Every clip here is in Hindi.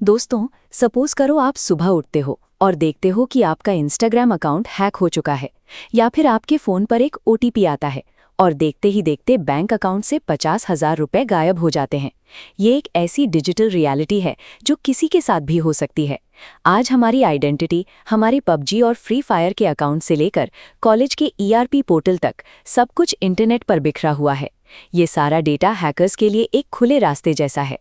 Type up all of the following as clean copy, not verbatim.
दोस्तों, सपोज करो आप सुबह उठते हो और देखते हो कि आपका इंस्टाग्राम अकाउंट हैक हो चुका है, या फिर आपके फोन पर एक ओटीपी आता है और देखते ही देखते बैंक अकाउंट से 50,000 रुपए गायब हो जाते हैं। ये एक ऐसी डिजिटल रियलिटी है जो किसी के साथ भी हो सकती है। आज हमारी आइडेंटिटी, हमारे पबजी और फ्री फायर के अकाउंट से लेकर कॉलेज के ईआरपी पोर्टल तक सब कुछ इंटरनेट पर बिखरा हुआ है। ये सारा डेटा हैकर्स के लिए एक खुले रास्ते जैसा है।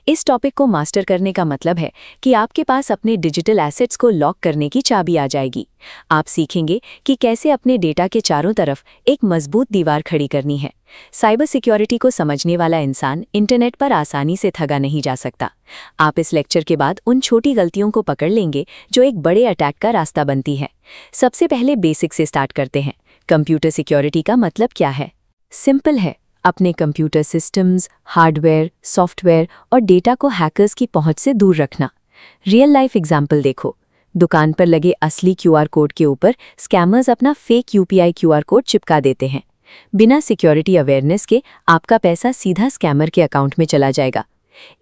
इस टॉपिक को मास्टर करने का मतलब है कि आपके पास अपने डिजिटल एसेट्स को लॉक करने की चाबी आ जाएगी। आप सीखेंगे कि कैसे अपने डेटा के चारों तरफ एक मजबूत दीवार खड़ी करनी है। साइबर सिक्योरिटी को समझने वाला इंसान इंटरनेट पर आसानी से ठगा नहीं जा सकता। आप इस लेक्चर के बाद उन छोटी गलतियों को पकड़ लेंगे जो एक बड़े अटैक का रास्ता बनती है। सबसे पहले बेसिक से स्टार्ट करते हैं। कंप्यूटर सिक्योरिटी का मतलब क्या है? सिंपल है, अपने कंप्यूटर सिस्टम्स, हार्डवेयर, सॉफ्टवेयर और डेटा को हैकर्स की पहुंच से दूर रखना। रियल लाइफ एग्जाम्पल देखो। दुकान पर लगे असली क्यूआर कोड के ऊपर स्कैमर्स अपना फेक यूपीआई क्यूआर कोड चिपका देते हैं। बिना सिक्योरिटी अवेयरनेस के आपका पैसा सीधा स्कैमर के अकाउंट में चला जाएगा।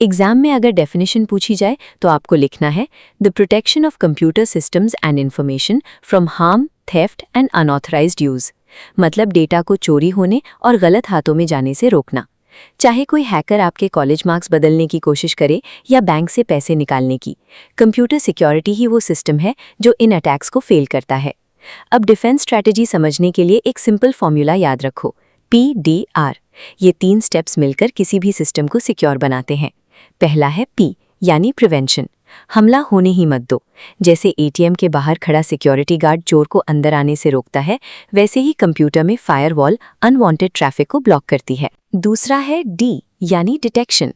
एग्जाम में अगर डेफिनेशन पूछी जाए तो आपको लिखना है the protection of computer systems and information from harm, theft and unauthorised use. मतलब डेटा को चोरी होने और गलत हाथों में जाने से रोकना। चाहे कोई हैकर आपके कॉलेज मार्क्स बदलने की कोशिश करे या बैंक से पैसे निकालने की, कंप्यूटर सिक्योरिटी ही वो सिस्टम है जो इन अटैक्स को फेल करता है। अब डिफेंस स्ट्रैटेजी समझने के लिए एक सिंपल फॉर्मूला याद रखो, PDR। ये 3 स्टेप्स मिलकर किसी भी सिस्टम को सिक्योर बनाते हैं। पहला है P यानी प्रिवेंशन। हमला होने ही मत दो। जैसे एटीएम के बाहर खड़ा सिक्योरिटी गार्ड चोर को अंदर आने से रोकता है, वैसे ही कंप्यूटर में फायरवॉल अनवांटेड ट्रैफिक को ब्लॉक करती है। दूसरा है D यानी डिटेक्शन।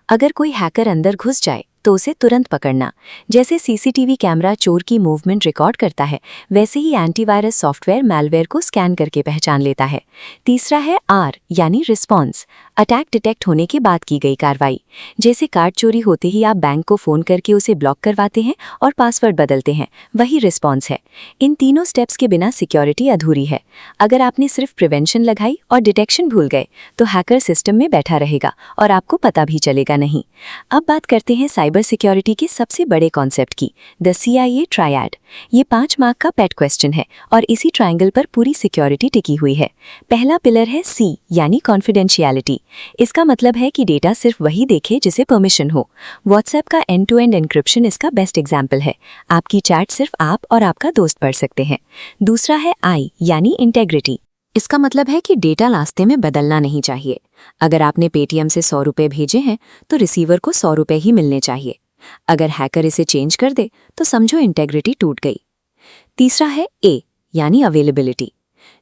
अगर कोई हैकर अंदर घुस जाए तो उसे तुरंत पकड़ना। जैसे सीसीटीवी कैमरा चोर की मूवमेंट रिकॉर्ड करता है, वैसे ही एंटीवायरस सॉफ्टवेयर मैलवेयर को स्कैन करके पहचान लेता है। तीसरा है R यानी रिस्पॉन्स। अटैक डिटेक्ट होने के बाद की गई कार्रवाई। जैसे कार्ड चोरी होते ही आप बैंक को फोन करके उसे ब्लॉक करवाते हैं और पासवर्ड बदलते हैं, वही रिस्पॉन्स है। इन तीनों स्टेप्स के बिना सिक्योरिटी अधूरी है। अगर आपने सिर्फ प्रिवेंशन लगाई और डिटेक्शन भूल गए तो हैकर सिस्टम में बैठा रहेगा और आपको पता भी चलेगा नहीं। अब बात करते हैं साइबर सिक्योरिटी के सबसे बड़े कॉन्सेप्ट की, द CIA ट्रायड। ये 5 मार्क का पेट क्वेश्चन है और इसी ट्रायंगल पर पूरी सिक्योरिटी टिकी हुई है। पहला पिलर है C यानी कॉन्फिडेंशियलिटी। इसका मतलब है कि डेटा सिर्फ वही देखे जिसे परमिशन हो। व्हाट्सएप का एंड टू एंड एन्क्रिप्शन इसका बेस्ट एग्जाम्पल है। आपकी चैट सिर्फ आप और आपका दोस्त पढ़ सकते हैं। दूसरा है I यानी इंटेग्रिटी। इसका मतलब है कि डेटा रास्ते में बदलना नहीं चाहिए। अगर आपने पेटीएम से 100 रुपये भेजे हैं तो रिसीवर को 100 रुपये ही मिलने चाहिए। अगर हैकर इसे चेंज कर दे तो समझो इंटेग्रिटी टूट गई। तीसरा है A यानी अवेलेबिलिटी।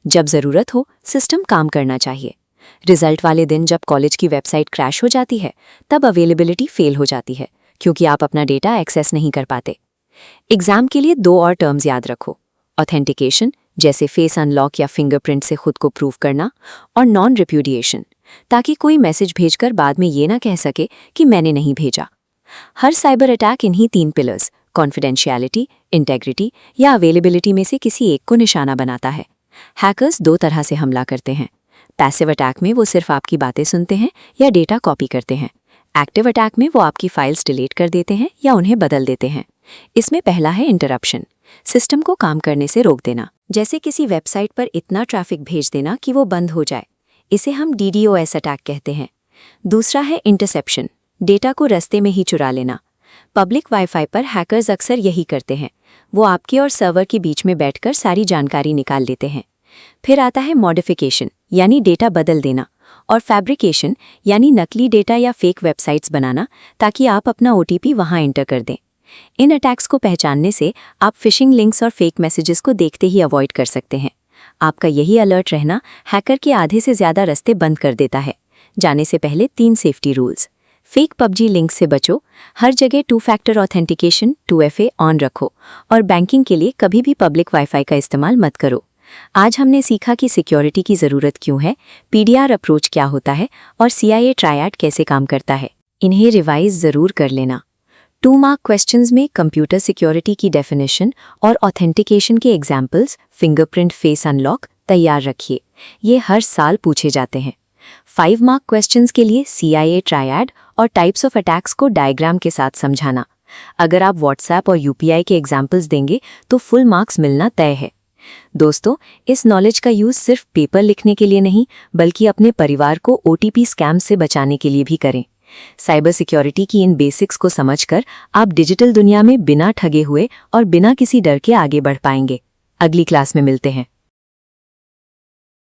जब जरूरत हो सिस्टम काम करना चाहिए। रिजल्ट वाले दिन जब कॉलेज की वेबसाइट क्रैश हो जाती है तब अवेलेबिलिटी फेल हो जाती है, क्योंकि आप अपना डेटा एक्सेस नहीं कर पाते। एग्जाम के लिए 2 और टर्म्स याद रखो, ऑथेंटिकेशन जैसे फेस अनलॉक या फिंगरप्रिंट से खुद को प्रूव करना, और नॉन रिप्यूडिएशन ताकि कोई मैसेज भेजकर बाद में ये ना कह सके कि मैंने नहीं भेजा। हर साइबर अटैक इन्हीं 3 पिलर्स, कॉन्फिडेंशियलिटी, इंटेग्रिटी या अवेलेबिलिटी में से किसी एक को निशाना बनाता है। हैकर्स 2 तरह से हमला करते हैं। पैसिव अटैक में वो सिर्फ आपकी बातें सुनते हैं या डेटा कॉपी करते हैं। एक्टिव अटैक में वो आपकी फाइल्स डिलीट कर देते हैं या उन्हें बदल देते हैं। इसमें पहला है इंटरप्शन, सिस्टम को काम करने से रोक देना। जैसे किसी वेबसाइट पर इतना ट्रैफिक भेज देना कि वो बंद हो जाए, इसे हम DDoS अटैक कहते हैं। दूसरा है इंटरसेप्शन, डेटा को रास्ते में ही चुरा लेना। पब्लिक वाईफाई पर हैकर्स अक्सर यही करते हैं। वो आपके और सर्वर के बीच में बैठकर सारी जानकारी निकाल लेते हैं। फिर आता है मॉडिफिकेशन यानी डेटा बदल देना, और फैब्रिकेशन यानी नकली डेटा या फेक वेबसाइट्स बनाना ताकि आप अपना OTP वहां एंटर कर दें। इन अटैक्स को पहचानने से आप फिशिंग लिंक्स और फेक मैसेजेस को देखते ही अवॉइड कर सकते हैं। आपका यही अलर्ट रहना हैकर के आधे से ज़्यादा रास्ते बंद कर देता है। जाने से पहले 3 safety rules. Fake PUBG link से बचो, हर जगह 2 फैक्टर ऑथेंटिकेशन 2FA ऑन रखो, और बैंकिंग के लिए कभी भी पब्लिक वाईफाई का इस्तेमाल मत करो। आज हमने सीखा कि सिक्योरिटी की ज़रूरत क्यों है, PDR अप्रोच क्या होता है और CIA ट्रायड कैसे काम करता है। इन्हें रिवाइज ज़रूर कर लेना। 2 मार्क क्वेश्चंस में कंप्यूटर सिक्योरिटी की डेफिनेशन और ऑथेंटिकेशन के एग्जाम्पल्स, फिंगरप्रिंट, फेस अनलॉक तैयार रखिए। ये हर साल पूछे जाते हैं। 5 मार्क क्वेश्चंस के लिए CIA ट्रायड और टाइप्स ऑफ अटैक्स को डायग्राम के साथ समझाना। अगर आप व्हाट्सएप और यूपीआई के एग्जाम्पल्स देंगे तो फुल मार्क्स मिलना तय है। दोस्तों, इस नॉलेज का यूज सिर्फ पेपर लिखने के लिए नहीं, बल्कि अपने परिवार को ओटीपी स्कैम से बचाने के लिए भी करें। साइबर सिक्योरिटी की इन बेसिक्स को समझकर आप डिजिटल दुनिया में बिना ठगे हुए और बिना किसी डर के आगे बढ़ पाएंगे। अगली क्लास में मिलते हैं।